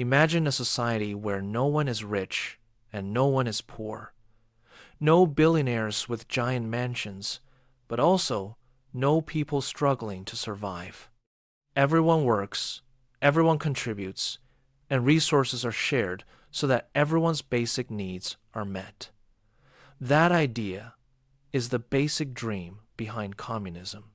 Imagine a society where no one is rich and no one is poor. No billionaires with giant mansions, but also no people struggling to survive. Everyone works, everyone contributes, and resources are shared so that everyone's basic needs are met. That idea is the basic dream behind communism.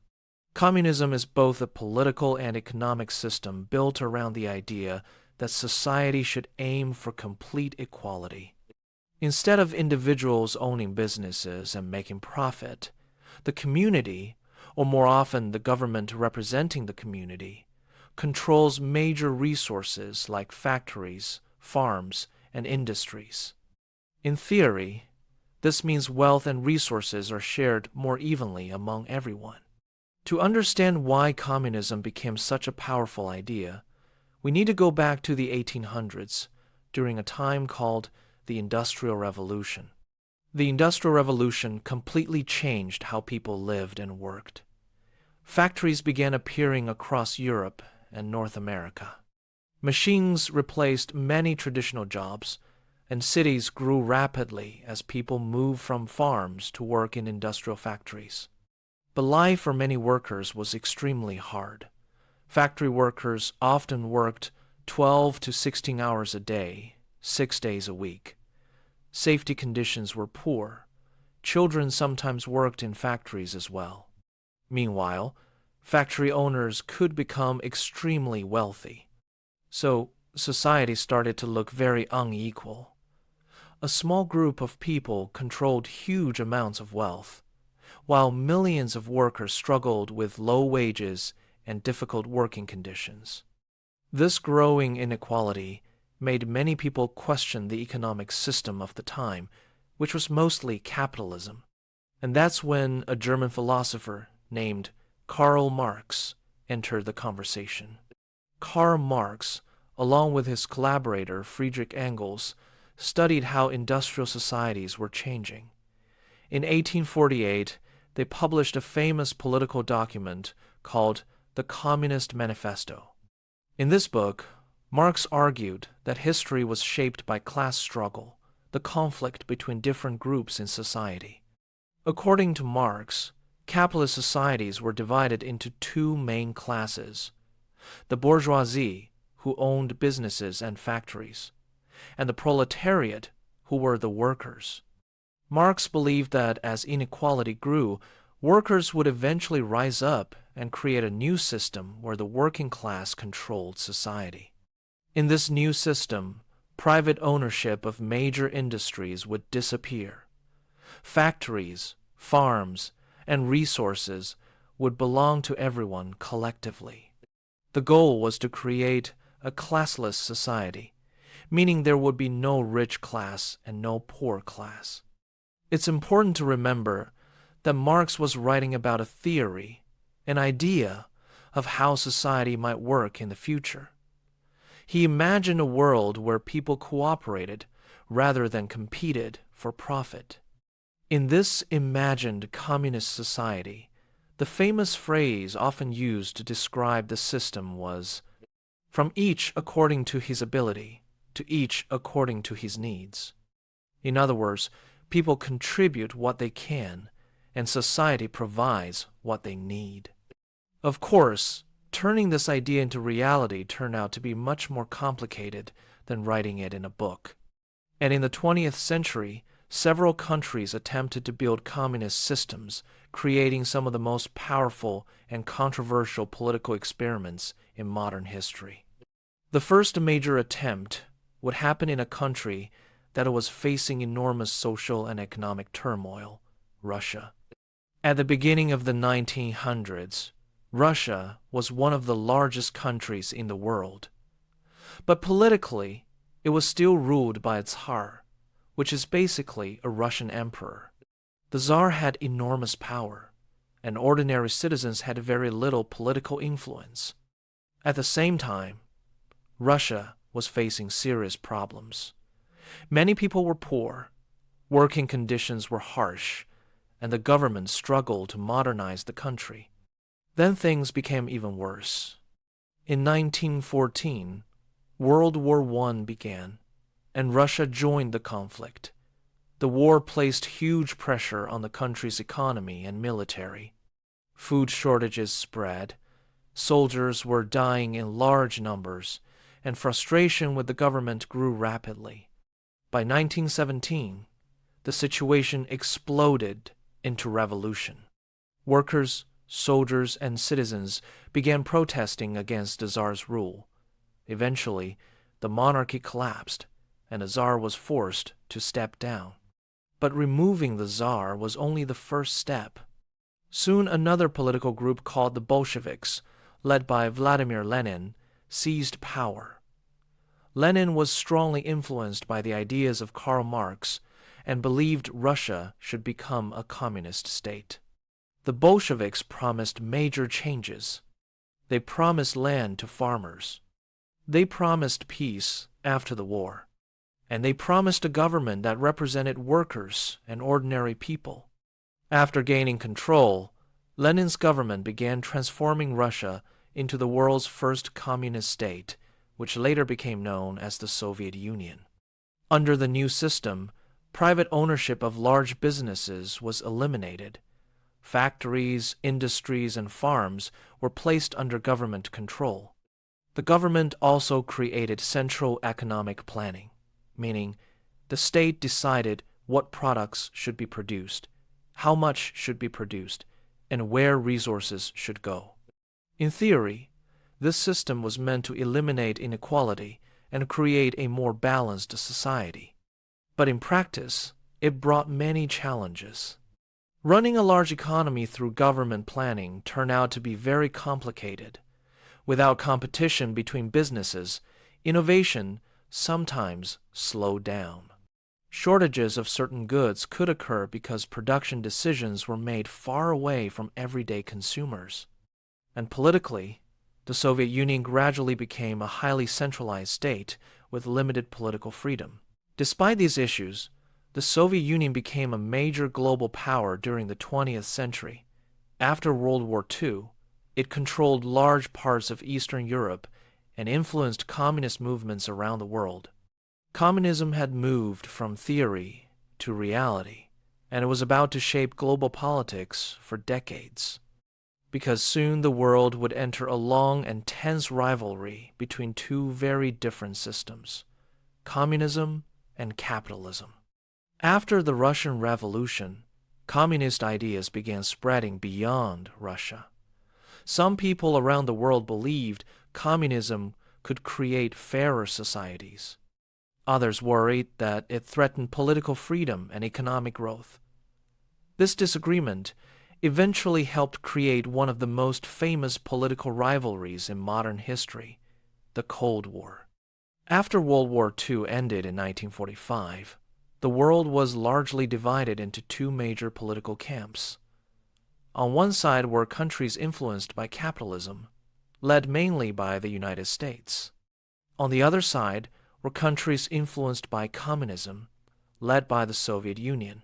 Communism is both a political and economic system built around the idea that society should aim for complete equality. Instead of individuals owning businesses and making profit, the community, or more often the government representing the community, controls major resources like factories, farms, and industries. In theory, this means wealth and resources are shared more evenly among everyone. To understand why communism became such a powerful idea, we need to go back to the 1800s, during a time called the Industrial Revolution. The Industrial Revolution completely changed how people lived and worked. Factories began appearing across Europe and North America. Machines replaced many traditional jobs, and cities grew rapidly as people moved from farms to work in industrial factories. But life for many workers was extremely hard. Factory workers often worked 12 to 16 hours a day, 6 days a week. Safety conditions were poor. Children sometimes worked in factories as well. Meanwhile, factory owners could become extremely wealthy. So society started to look very unequal. A small group of people controlled huge amounts of wealth, while millions of workers struggled with low wages and difficult working conditions. This growing inequality made many people question the economic system of the time, which was mostly capitalism. And that's when a German philosopher named Karl Marx entered the conversation. Karl Marx, along with his collaborator Friedrich Engels, studied how industrial societies were changing. In 1848, they published a famous political document called the Communist Manifesto. In this book, Marx argued that history was shaped by class struggle, the conflict between different groups in society. According to Marx, capitalist societies were divided into two main classes: the bourgeoisie, who owned businesses and factories, and the proletariat, who were the workers. Marx believed that as inequality grew, workers would eventually rise up and create a new system where the working class controlled society. In this new system, private ownership of major industries would disappear. Factories, farms, and resources would belong to everyone collectively. The goal was to create a classless society, meaning there would be no rich class and no poor class. It's important to remember that Marx was writing about a theory, an idea of how society might work in the future. He imagined a world where people cooperated rather than competed for profit. In this imagined communist society, the famous phrase often used to describe the system was, "From each according to his ability, to each according to his needs." In other words, people contribute what they can, and society provides what they need. Of course, turning this idea into reality turned out to be much more complicated than writing it in a book. And in the 20th century, several countries attempted to build communist systems, creating some of the most powerful and controversial political experiments in modern history. The first major attempt would happen in a country that was facing enormous social and economic turmoil, Russia. At the beginning of the 1900s, Russia was one of the largest countries in the world. But politically, it was still ruled by its Tsar, which is basically a Russian emperor. The Tsar had enormous power, and ordinary citizens had very little political influence. At the same time, Russia was facing serious problems. Many people were poor, working conditions were harsh, and the government struggled to modernize the country. Then things became even worse. In 1914, World War I began, and Russia joined the conflict. The war placed huge pressure on the country's economy and military. Food shortages spread, soldiers were dying in large numbers, and frustration with the government grew rapidly. By 1917, the situation exploded into revolution. Workers, soldiers, and citizens began protesting against the Tsar's rule. Eventually, the monarchy collapsed, and the Tsar was forced to step down. But removing the Tsar was only the first step. Soon another political group called the Bolsheviks, led by Vladimir Lenin, seized power. Lenin was strongly influenced by the ideas of Karl Marx and believed Russia should become a communist state. The Bolsheviks promised major changes. They promised land to farmers. They promised peace after the war. And they promised a government that represented workers and ordinary people. After gaining control, Lenin's government began transforming Russia into the world's first communist state, which later became known as the Soviet Union. Under the new system, private ownership of large businesses was eliminated. Factories, industries, and farms were placed under government control. The government also created central economic planning, meaning the state decided what products should be produced, how much should be produced, and where resources should go. In theory, this system was meant to eliminate inequality and create a more balanced society. But in practice, it brought many challenges. Running a large economy through government planning turned out to be very complicated. Without competition between businesses, innovation sometimes slowed down. Shortages of certain goods could occur because production decisions were made far away from everyday consumers. And politically, the Soviet Union gradually became a highly centralized state with limited political freedom. Despite these issues, the Soviet Union became a major global power during the 20th century. After World War II, it controlled large parts of Eastern Europe and influenced communist movements around the world. Communism had moved from theory to reality, and it was about to shape global politics for decades. Because soon the world would enter a long and tense rivalry between two very different systems, communism and capitalism. After the Russian Revolution, communist ideas began spreading beyond Russia. Some people around the world believed communism could create fairer societies. Others worried that it threatened political freedom and economic growth. This disagreement eventually helped create one of the most famous political rivalries in modern history, the Cold War. After World War II ended in 1945, the world was largely divided into two major political camps. On one side were countries influenced by capitalism, led mainly by the United States. On the other side were countries influenced by communism, led by the Soviet Union.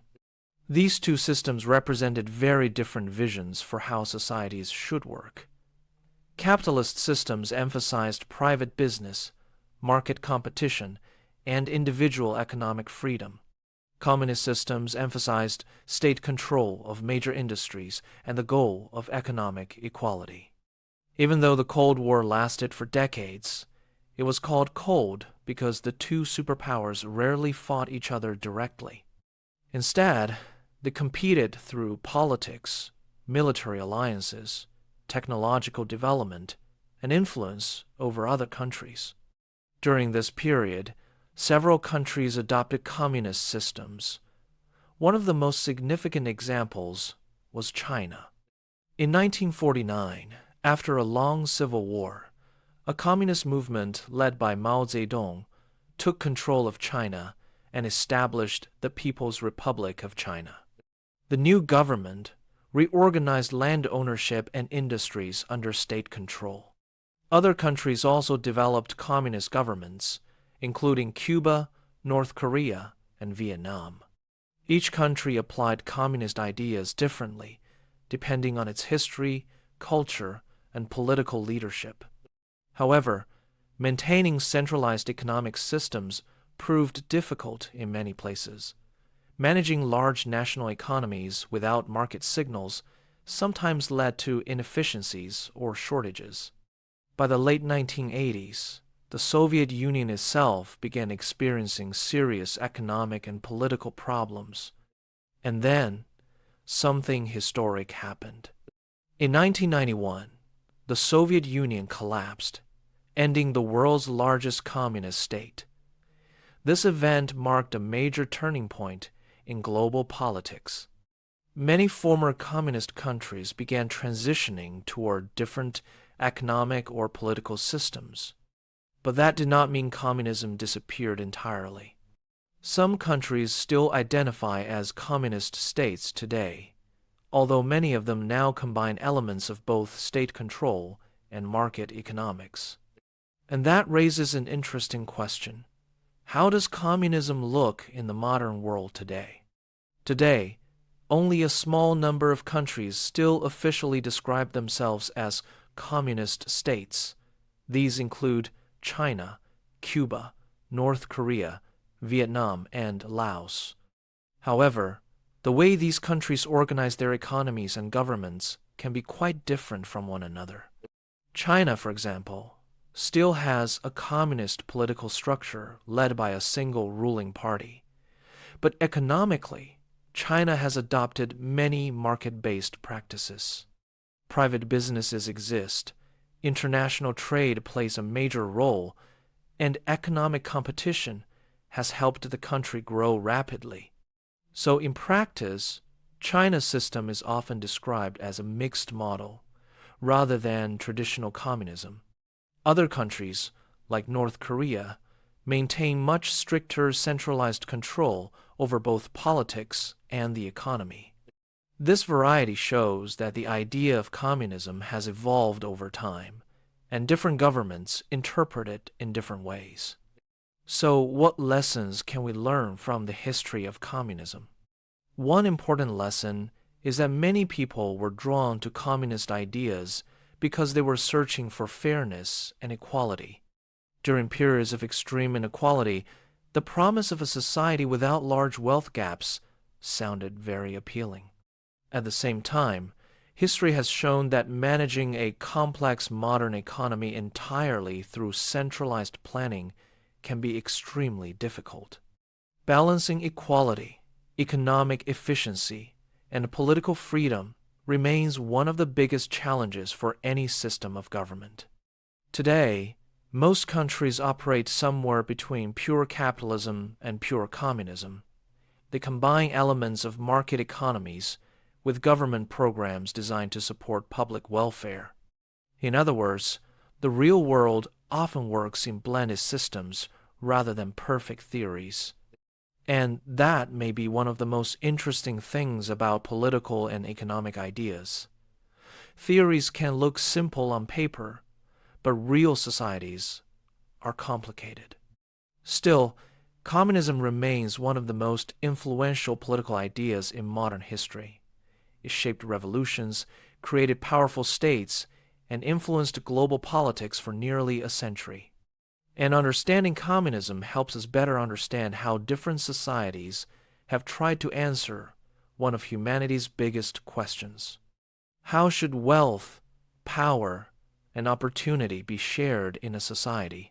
These two systems represented very different visions for how societies should work. Capitalist systems emphasized private business, market competition, and individual economic freedom. Communist systems emphasized state control of major industries and the goal of economic equality. Even though the Cold War lasted for decades, it was called cold because the two superpowers rarely fought each other directly. Instead, they competed through politics, military alliances, technological development, and influence over other countries. During this period, several countries adopted communist systems. One of the most significant examples was China. In 1949, after a long civil war, a communist movement led by Mao Zedong took control of China and established the People's Republic of China. The new government reorganized land ownership and industries under state control. Other countries also developed communist governments, including Cuba, North Korea, and Vietnam. Each country applied communist ideas differently, depending on its history, culture, and political leadership. However, Maintaining centralized economic systems proved difficult in many places. Managing large national economies without market signals sometimes led to inefficiencies or shortages. By the late 1980s, the Soviet Union itself began experiencing serious economic and political problems. And then, something historic happened. In 1991, the Soviet Union collapsed, ending the world's largest communist state. This event marked a major turning point in global politics. Many former communist countries began transitioning toward different economic or political systems. But that did not mean communism disappeared entirely. Some countries still identify as communist states today, although many of them now combine elements of both state control and market economics. And that raises an interesting question. How does communism look in the modern world today? Today, only a small number of countries still officially describe themselves as communist states. These include China, Cuba, North Korea, Vietnam, and Laos. However, the way these countries organize their economies and governments can be quite different from one another. China, for example, still has a communist political structure led by a single ruling party. But economically, China has adopted many market-based practices. Private businesses exist, international trade plays a major role, and economic competition has helped the country grow rapidly. So in practice, China's system is often described as a mixed model, rather than traditional communism. Other countries, like North Korea, maintain much stricter centralized control over both politics and the economy. This variety shows that the idea of communism has evolved over time, and different governments interpret it in different ways. So, what lessons can we learn from the history of communism? One important lesson is that many people were drawn to communist ideas because they were searching for fairness and equality. During periods of extreme inequality, the promise of a society without large wealth gaps sounded very appealing. At the same time, history has shown that managing a complex modern economy entirely through centralized planning can be extremely difficult. Balancing equality, economic efficiency, and political freedom remains one of the biggest challenges for any system of government. Today, most countries operate somewhere between pure capitalism and pure communism. They combine elements of market economies with government programs designed to support public welfare. In other words, the real world often works in blended systems rather than perfect theories. And that may be one of the most interesting things about political and economic ideas. Theories can look simple on paper, but real societies are complicated. Still, communism remains one of the most influential political ideas in modern history. It shaped revolutions, created powerful states, and influenced global politics for nearly a century. And understanding communism helps us better understand how different societies have tried to answer one of humanity's biggest questions. How should wealth, power, and opportunity be shared in a society?